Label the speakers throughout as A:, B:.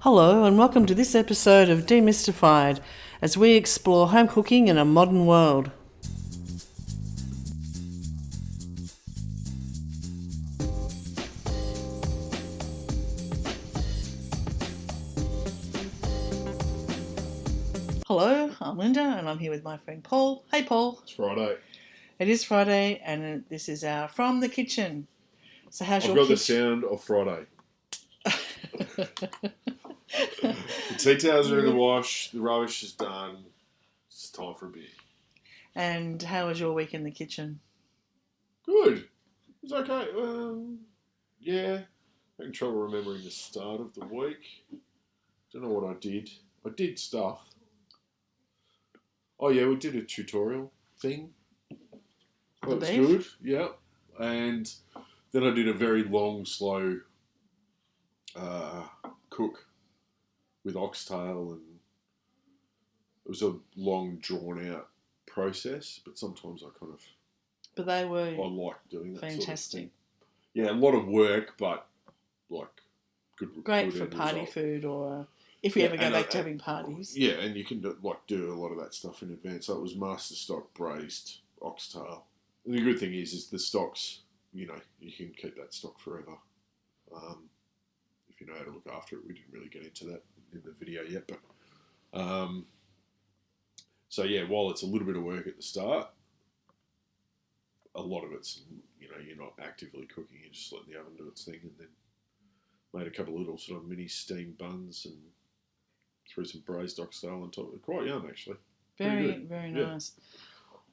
A: Hello and welcome to this episode of Demystified as we explore home cooking in a modern world. Hello, I'm Linda and I'm here with my friend Paul. Hey Paul.
B: It's Friday.
A: It is Friday and this is our From the Kitchen. So how's
B: I've
A: your
B: got the
A: kitchen?
B: sound of Friday. The tea towels are in the wash. The rubbish is done. It's time for a beer.
A: And how was your week in the kitchen?
B: Good. It was okay. Yeah. Having trouble remembering the start of the week. Don't know what I did. I did stuff. Oh yeah, we did a tutorial thing. That was
A: beef?
B: good. Yeah. And then I did a very long, slow cook with oxtail, and it was a long, drawn out process. But sometimes
A: But they were
B: I like doing that
A: fantastic.
B: sort of thing. Yeah, a lot of work, but like
A: Great
B: good
A: for
B: end
A: party
B: result.
A: food or if you ever go back to having parties.
B: Yeah, and you can do a lot of that stuff in advance. So it was master stock braised oxtail. And the good thing is the stocks, you can keep that stock forever. If you know how to look after it. We didn't really get into that in the video yet, but so yeah, while it's a little bit of work at the start, a lot of it's, you're not actively cooking, you're just letting the oven do its thing, and then made a couple of little sort of mini steamed buns and threw some braised oxtail on top. Quite yum, actually.
A: Very nice.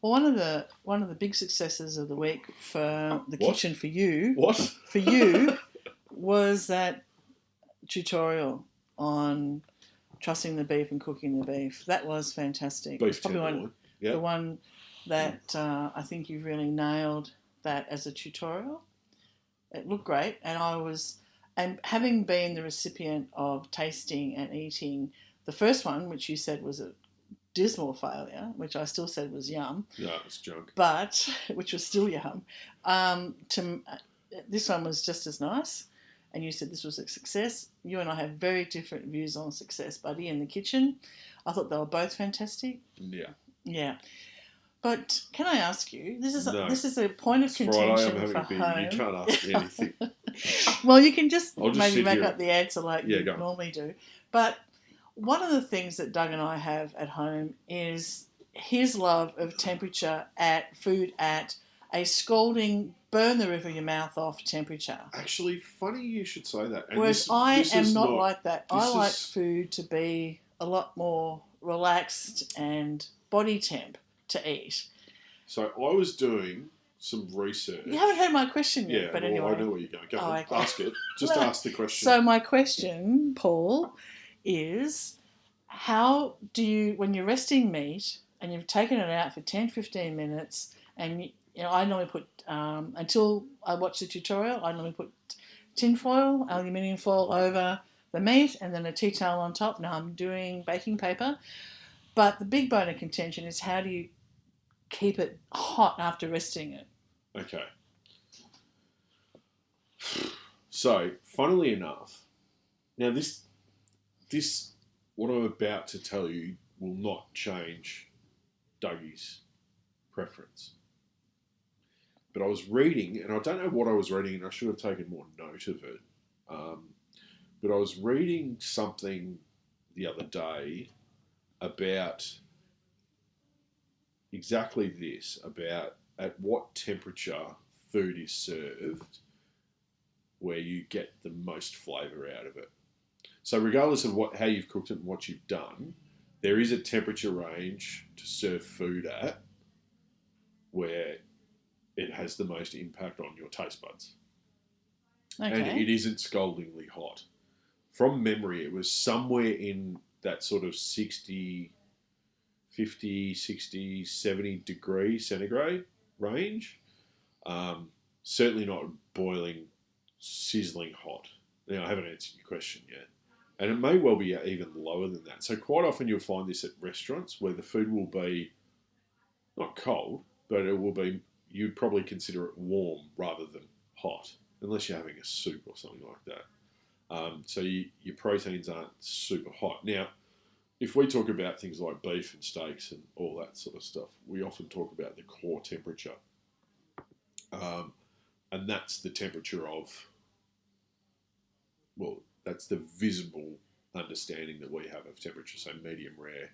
A: Well, one of the big successes of the week for the kitchen for you, was that tutorial on trussing the beef and cooking the beef. That was fantastic.
B: Beef
A: it's probably the one that I think you really nailed that as a tutorial. It looked great, and having been the recipient of tasting and eating the first one, which you said was a dismal failure, which I still said was yum.
B: Yeah, it's junk.
A: But, which was still yum. This one was just as nice, and you said this was a success. You and I have very different views on success, buddy, in the kitchen. I thought they were both fantastic.
B: Yeah.
A: Yeah. But can I ask you, this is a point of
B: It's
A: contention
B: Friday,
A: for home.
B: You can't ask me anything.
A: Well, you can just
B: maybe
A: make
B: here.
A: up the answer like you normally do. But one of the things that Doug and I have at home is his love of temperature at a scalding, burn the roof of your mouth off temperature.
B: Actually, funny you should say that. And
A: whereas I am not like that. I like
B: is...
A: food to be a lot more relaxed and body temp to eat.
B: So I was doing some research.
A: You haven't heard my question yet, but anyway.
B: I know where you're going. Go on, okay. Ask it. Just ask the question.
A: So my question, Paul, is how do you, when you're resting meat and you've taken it out for 10, 15 minutes, and I normally put, until I watch the tutorial, I normally put tinfoil, aluminium foil over the meat and then a tea towel on top. Now I'm doing baking paper. But the big bone of contention is how do you keep it hot after resting it?
B: Okay. So, funnily enough, now this what I'm about to tell you will not change Dougie's preference. But I was reading, and I don't know what I was reading, and I should have taken more note of it. But I was reading something the other day about exactly this, about at what temperature food is served where you get the most flavour out of it. So regardless of how you've cooked it and what you've done, there is a temperature range to serve food at where it has the most impact on your taste buds. Okay. And it isn't scaldingly hot. From memory, it was somewhere in that sort of 50, 60, 70 degree centigrade range. Certainly not boiling, sizzling hot. Now, I haven't answered your question yet. And it may well be even lower than that. So quite often you'll find this at restaurants where the food will be not cold, but it will be, you'd probably consider it warm rather than hot, unless you're having a soup or something like that. So your proteins aren't super hot. Now, if we talk about things like beef and steaks and all that sort of stuff, we often talk about the core temperature. And that's the temperature of, well, that's the visible understanding that we have of temperature. So medium rare,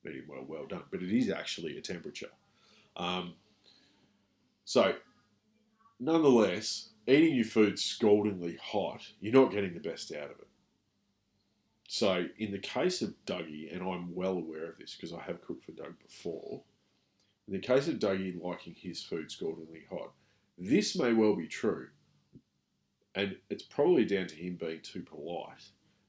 B: medium well, well done. But it is actually a temperature. So, nonetheless, eating your food scaldingly hot, you're not getting the best out of it. So, in the case of Dougie, and I'm well aware of this because I have cooked for Doug before, in the case of Dougie liking his food scaldingly hot, this may well be true, and it's probably down to him being too polite.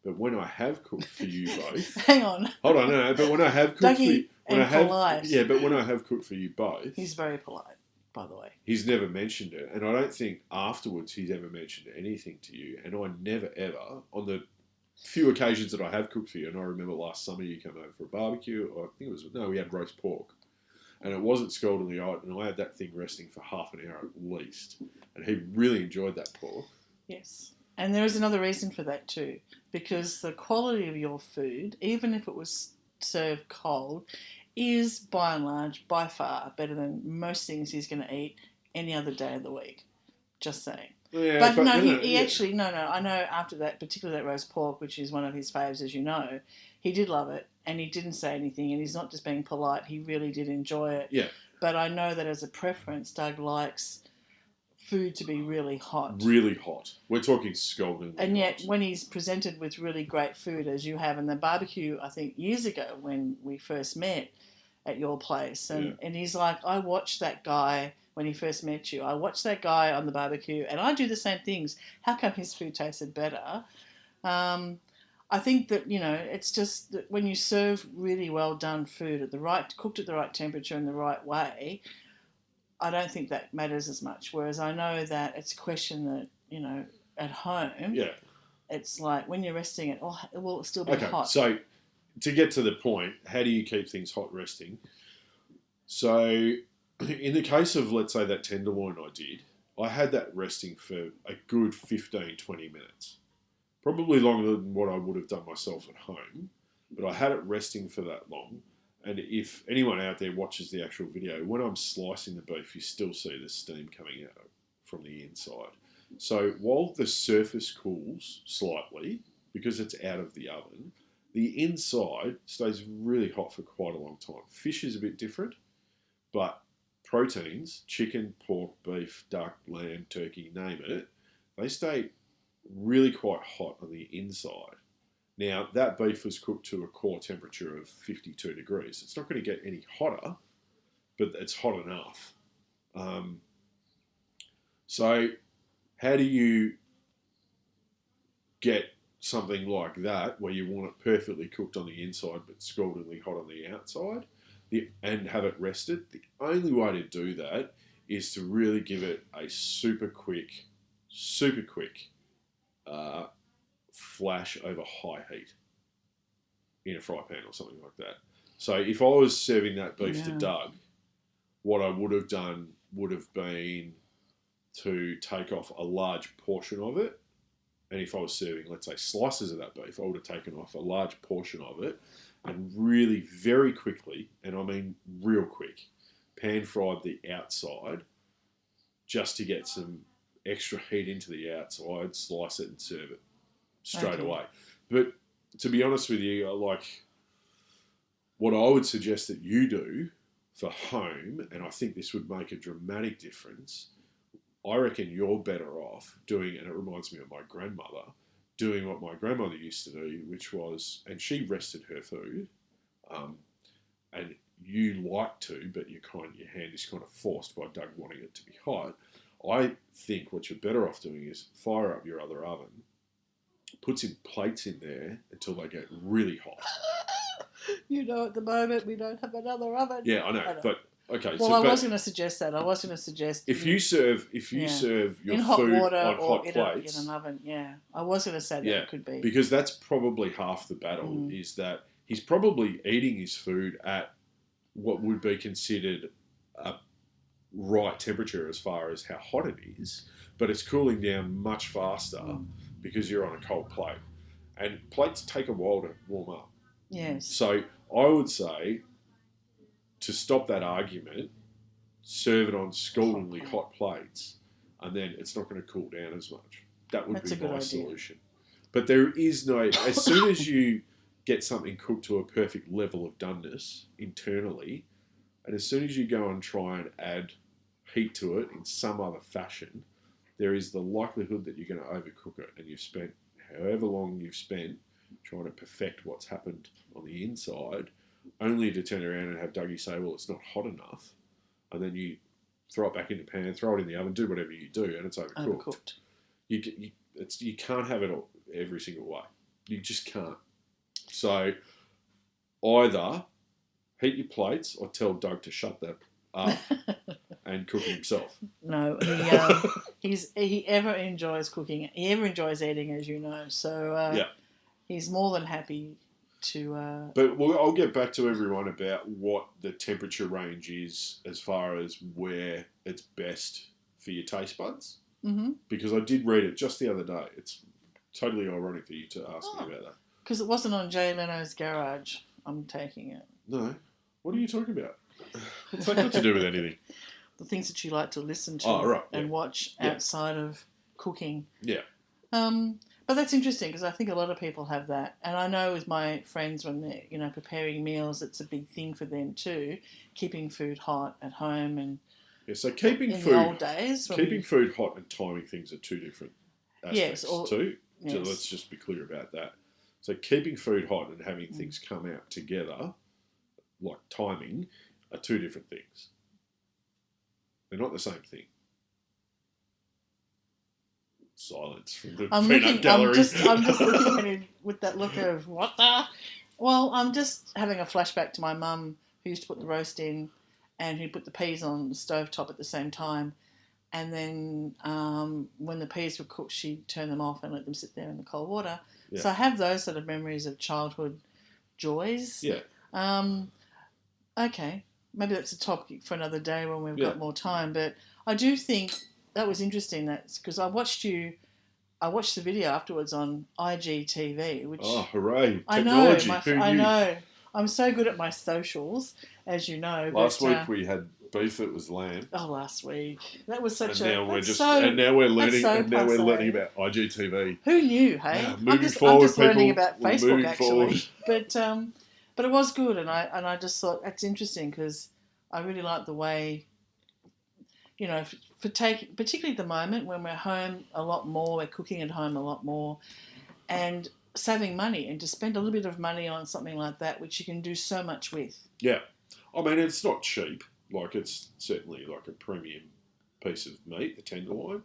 B: But when I have cooked for you both,
A: hang on,
B: hold on, no. But when I have cooked
A: Dougie polite.
B: Yeah, but when I have cooked for you both,
A: He's very polite, by the way.
B: He's never mentioned it, and I don't think afterwards he's ever mentioned anything to you. And I never ever, on the few occasions that I have cooked for you, and I remember last summer you came over for a barbecue, or I think it was, no, we had roast pork. And it wasn't scaldingly hot, and I had that thing resting for half an hour at least. And he really enjoyed that pork.
A: Yes. And there is another reason for that too, because the quality of your food, even if it was served cold, is by and large, by far, better than most things he's going to eat any other day of the week. Just saying.
B: Yeah,
A: but no, he
B: yeah.
A: actually, no, I know after that, particularly that roast pork, which is one of his faves, as you know, he did love it and he didn't say anything and he's not just being polite, he really did enjoy it.
B: Yeah.
A: But I know that as a preference, Doug likes food to be really hot.
B: Really hot. We're talking scalding.
A: And yet, when he's presented with really great food, as you have in the barbecue, I think years ago when we first met at your place, and he's like, I watched that guy when he first met you. I watched that guy on the barbecue, and I do the same things. How come his food tasted better? I think that, it's just that when you serve really well done food cooked at the right temperature in the right way, I don't think that matters as much. Whereas I know that it's a question that, at home, it's like when you're resting it, will it still be hot?
B: So to get to the point, how do you keep things hot resting? So in the case of, let's say, that tenderloin I had that resting for a good 15, 20 minutes. Probably longer than what I would have done myself at home, but I had it resting for that long. And if anyone out there watches the actual video, when I'm slicing the beef, you still see the steam coming out from the inside. So while the surface cools slightly, because it's out of the oven, the inside stays really hot for quite a long time. Fish is a bit different, but proteins, chicken, pork, beef, duck, lamb, turkey, name it, they stay really quite hot on the inside. Now, that beef was cooked to a core temperature of 52 degrees. It's not going to get any hotter, but it's hot enough. So how do you get something like that where you want it perfectly cooked on the inside but scaldingly hot on the outside and have it rested? The only way to do that is to really give it a super quick flash over high heat in a fry pan or something like that. So if I was serving that beef to Doug, what I would have done would have been to take off a large portion of it. And if I was serving, let's say, slices of that beef, I would have taken off a large portion of it and really very quickly, and I mean real quick, pan fried the outside just to get some extra heat into the outside, slice it and serve it straight away. But to be honest with you, what I would suggest that you do for home, and I think this would make a dramatic difference, I reckon you're better off doing, and it reminds me of my grandmother, doing what my grandmother used to do, which was, and she rested her food, and you like to, but your hand is kind of forced by Doug wanting it to be hot. I think what you're better off doing is fire up your other oven, put some plates in there until they get really hot.
A: At the moment we don't have another oven.
B: Yeah, I know. But okay.
A: Well, I was going to suggest that. I was going to suggest
B: if you serve your
A: in hot
B: food
A: water
B: on
A: or
B: hot plates
A: in an oven. Yeah, I was going to say that it could be,
B: because that's probably half the battle. Is that he's probably eating his food at what would be considered a right temperature as far as how hot it is, but it's cooling down much faster because you're on a cold plate. And plates take a while to warm up.
A: Yes.
B: So I would say, to stop that argument, serve it on scaldingly hot plates, and then it's not going to cool down as much. That would
A: That's
B: be
A: a good
B: my
A: idea.
B: solution. But there is no... As soon as you get something cooked to a perfect level of doneness internally, and as soon as you go and try and add heat to it in some other fashion, there is the likelihood that you're going to overcook it, and you've spent however long you've spent trying to perfect what's happened on the inside, only to turn around and have Dougie say, well, it's not hot enough, and then you throw it back in the pan, throw it in the oven, do whatever you do, and it's overcooked. You can't have it every single way. You just can't. So either heat your plates or tell Doug to shut that up and cook it himself.
A: No, he ever enjoys cooking. He ever enjoys eating, as you know. So he's more than happy to...
B: But I'll get back to everyone about what the temperature range is as far as where it's best for your taste buds.
A: Mm-hmm.
B: Because I did read it just the other day. It's totally ironic for you to ask me about that.
A: Because it wasn't on Jay Leno's Garage, I'm taking it.
B: No. What are you talking about? What's that got to do with anything?
A: The things that you like to listen to and watch outside of cooking.
B: Yeah.
A: But that's interesting because I think a lot of people have that. And I know with my friends when they're, preparing meals, it's a big thing for them too, keeping food hot at home. And
B: so keeping
A: in
B: food...
A: the old days...
B: Keeping food hot and timing things are two different aspects too.
A: Yes.
B: So let's just be clear about that. So keeping food hot and having things come out together, like timing, are two different things. They're not the same thing. Silence from the peanut gallery.
A: I'm just looking at him with that look of, what the... Well, I'm just having a flashback to my mum who used to put the roast in and who put the peas on the stovetop at the same time. And then when the peas were cooked, she'd turn them off and let them sit there in the cold water. Yeah. So I have those sort of memories of childhood joys.
B: Yeah.
A: Okay. Maybe that's a topic for another day when we've got more time. But I do think that was interesting. That's because I watched the video afterwards on IGTV. Which
B: hooray!
A: Technology.
B: I
A: know. I'm so good at my socials, as you know.
B: Last week we had beef that was lamb.
A: Oh, last week that was such
B: and now we're learning about IGTV.
A: Who knew? Hey,
B: I'm just learning
A: about Facebook actually. But it was good, and I just thought that's interesting because I really like the way, particularly at the moment when we're home a lot more, we're cooking at home a lot more, and saving money and to spend a little bit of money on something like that, which you can do so much with. Yeah,
B: I mean it's not cheap. Like it's certainly like a premium piece of meat, the tenderloin,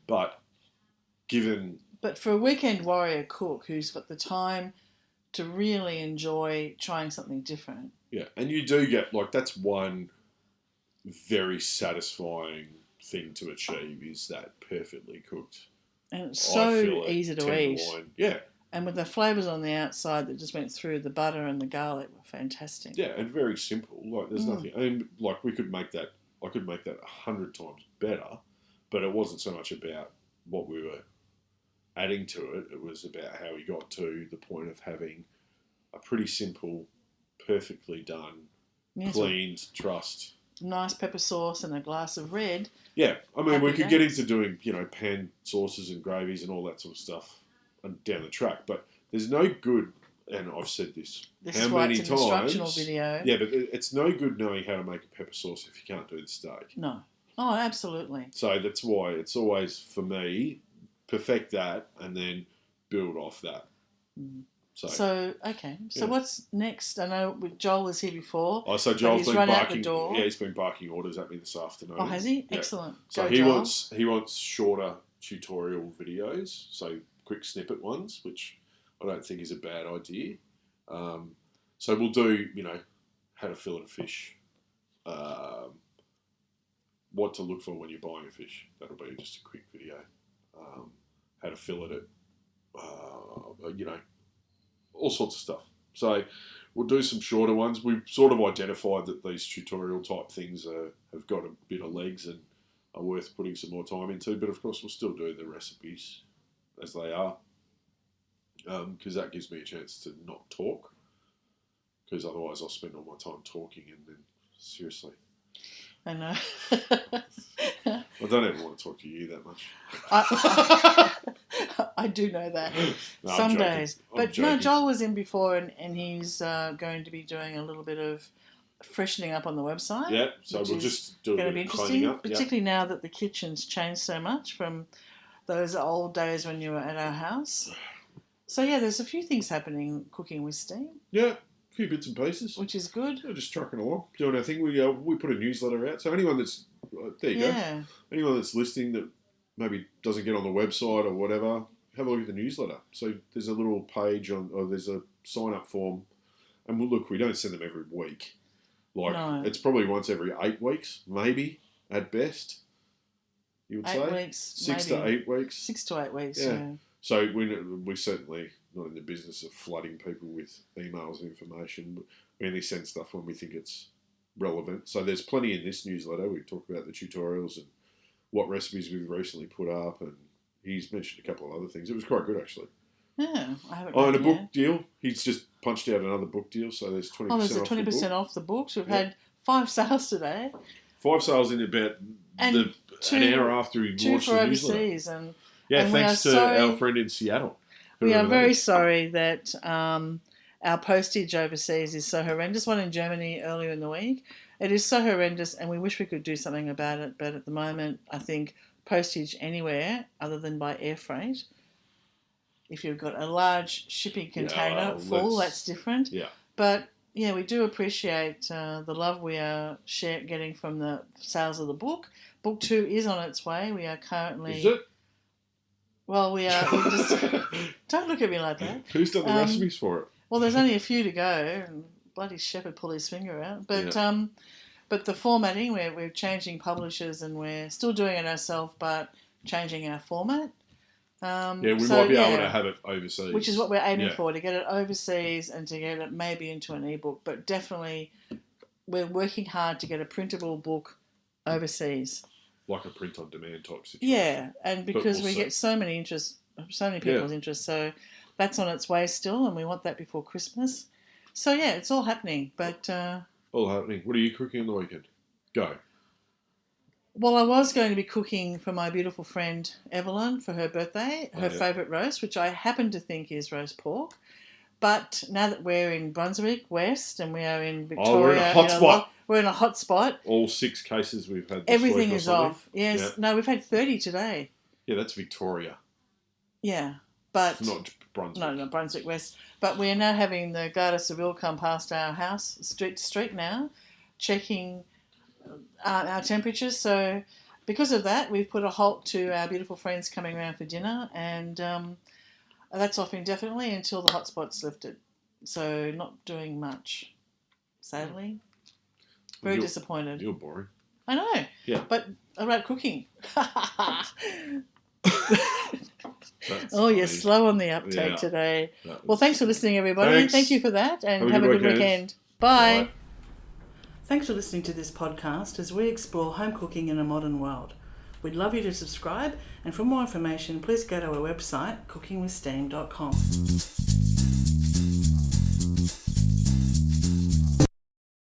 B: but for
A: a weekend warrior cook who's got the time to really enjoy trying something different.
B: Yeah, and you do get, that's one very satisfying thing to achieve is that perfectly cooked.
A: And it's so easy to eat.
B: Yeah.
A: And with the flavours on the outside that just went through, the butter and the garlic were fantastic.
B: Yeah, and very simple. There's nothing... I mean, I could make that 100 times better, but it wasn't so much about what we were adding to it. It was about how we got to the point of having a pretty simple, perfectly done, cleaned, trussed...
A: nice pepper sauce and a glass of red.
B: Yeah, I mean, we could get into doing, pan sauces and gravies and all that sort of stuff down the track, but there's no good, and I've said this how many times. An
A: instructional video.
B: Yeah, but it's no good knowing how to make a pepper sauce if you can't do the steak.
A: No. Oh, absolutely.
B: So that's why it's always, for me, perfect that and then build off that.
A: Mm. So what's next? I know Joel was here before.
B: Oh, so Joel's been
A: barking.
B: Out the door. Yeah, he's been barking orders at me this afternoon.
A: Oh, has he?
B: Yeah.
A: Excellent.
B: So he wants shorter tutorial videos, so quick snippet ones, which I don't think is a bad idea. So we'll do, how to fillet a fish, what to look for when you're buying a fish. That'll be just a quick video. How to fillet it, all sorts of stuff. So we'll do some shorter ones. We've sort of identified that these tutorial type things have got a bit of legs and are worth putting some more time into. But of course, we'll still do the recipes as they are, because that gives me a chance to not talk, because otherwise I'll spend all my time talking and then, seriously.
A: I know.
B: I don't even want to talk to you that much.
A: I do know that.
B: No,
A: Some
B: I'm joking.
A: days.
B: I'm
A: But
B: joking.
A: no, Joel was in before and he's going to be doing a little bit of freshening up on the website.
B: Yeah, so
A: which
B: we'll
A: is
B: just do a
A: going to
B: bit
A: be
B: of cleaning
A: interesting,
B: up.
A: particularly now that the kitchen's changed so much from those old days when you were at our house. So yeah, there's a few things happening cooking with steam.
B: Yeah, a few bits and pieces.
A: Which is good.
B: We're just trucking along, doing our thing. We put a newsletter out, so anyone that's there you go. Anyone that's listening that maybe doesn't get on the website or whatever, have a look at the newsletter. So there's a little page or there's a sign up form, and we don't send them every week. It's probably once every 8 weeks, maybe at best. You would
A: 8
B: say
A: weeks,
B: 6
A: maybe.
B: to 8 weeks.
A: 6 to 8 weeks. Yeah.
B: So we're certainly not in the business of flooding people with emails and information. But we only send stuff when we think it's relevant. So there's plenty in this newsletter. We talk about the tutorials and what recipes we've recently put up, and he's mentioned a couple of other things. It was quite good, actually.
A: Yeah, I haven't.
B: And a book deal. He's just punched out another book deal, so there's 20% off.
A: There's a 20% off the books. We've had 5 sales today.
B: 5 sales in about an hour after he launched the
A: overseas,
B: newsletter. Thanks to our friend in Seattle.
A: We are very sorry that our postage overseas is so horrendous. One in Germany earlier in the week. It is so horrendous, and we wish we could do something about it. But at the moment, I think postage anywhere other than by air freight, if you've got a large shipping container full, that's different.
B: Yeah.
A: But yeah, we do appreciate the love we are getting from the sales of the book. Book 2 is on its way. We are currently.
B: Is it?
A: Well, we just don't look at me like that.
B: Who's done the recipes for it?
A: Well, there's only a few to go, and bloody shepherd pull his finger out. But the formatting, we're changing publishers, and we're still doing it ourselves, but changing our format.
B: We might be able to have it overseas,
A: which is what we're aiming for, to get it overseas and to get it maybe into an ebook. But definitely, we're working hard to get a printable book overseas.
B: Like a print-on-demand type situation.
A: Yeah, and because we get so many people's interest, so that's on its way still, and we want that before Christmas. So, yeah, it's all happening. But
B: all happening. What are you cooking on the weekend? Go.
A: Well, I was going to be cooking for my beautiful friend Evelyn for her birthday, her favourite roast, which I happen to think is roast pork. But now that we're in Brunswick West and we are in Victoria,
B: we're in a hot spot.
A: We're in a hot spot.
B: All 6 cases we've had this
A: Everything
B: week
A: is off. Yes.
B: Yeah.
A: No, we've had 30 today.
B: Yeah, that's Victoria.
A: Yeah, but
B: it's not Brunswick.
A: No, not Brunswick West. But we are now having the Garda Civil come past our house, street to street now, checking our temperatures. So because of that, we've put a halt to our beautiful friends coming around for dinner, and that's off indefinitely until the hotspot's lifted. So not doing much, sadly. Very disappointed.
B: You're boring.
A: I know.
B: Yeah.
A: But about cooking.
B: You're
A: slow on the uptake today. Well, thanks for listening, everybody.
B: Thanks.
A: Thank you for that, and have a good weekend. Bye. Thanks for listening to this podcast as we explore home cooking in a modern world. We'd love you to subscribe, and for more information, please go to our website, cookingwithsteam.com.